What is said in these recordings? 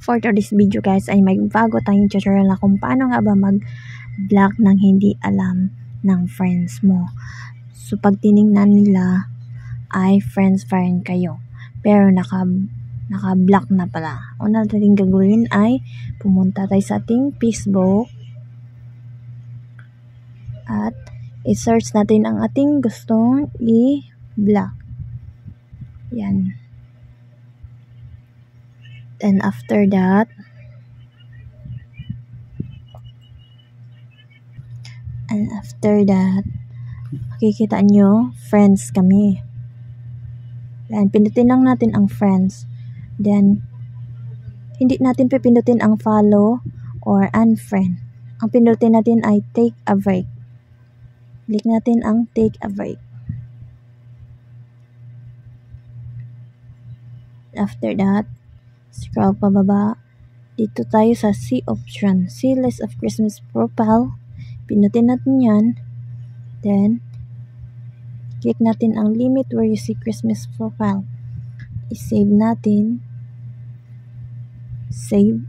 For today's video guys ay may bago tayong tutorial na kung paano nga ba mag-block ng hindi alam ng friends mo. So pag tinignan nila ay friends pa rin kayo pero naka-block na pala. Una natin gagawin ay pumunta tayo sa ating Facebook at i-search natin ang ating gustong i-block. Yan. And after that, makikita nyo, friends kami. Then, pindutin lang natin ang friends. Then, hindi natin pipindutin ang follow or unfriend. Ang pindutin natin ay take a break. Click natin ang take a break. After that, scroll pababa. Dito tayo sa see option. See list of Christmas profile. Pinutin natin yan. Then, click natin ang limit where you see Christmas profile. I-save natin. Save.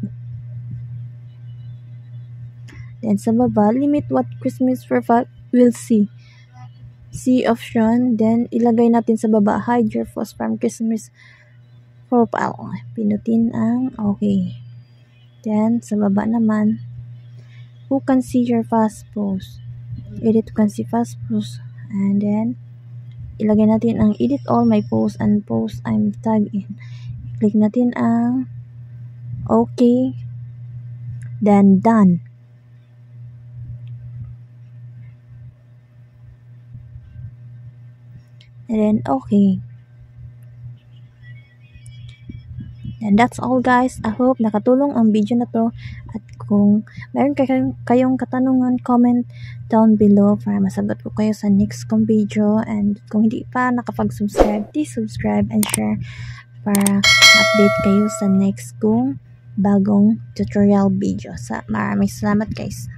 Then, sa baba, limit what Christmas profile will see. See option. Then, ilagay natin sa baba, hide your post from Christmas profile. Pinutin ang okay. Then, sa baba naman, who can see your fast post? Edit who can see fast post. And then, ilagay natin ang edit all my posts and posts I'm tagged in. Click natin ang okay. Then, done. And then, okay. And that's all guys. I hope nakatulong ang video na to. At kung mayroon kayong katanungan, comment down below para masagot ko kayo sa next kong video. And kung hindi pa nakapag-subscribe, please subscribe and share para update kayo sa next kong bagong tutorial video. Maraming salamat guys.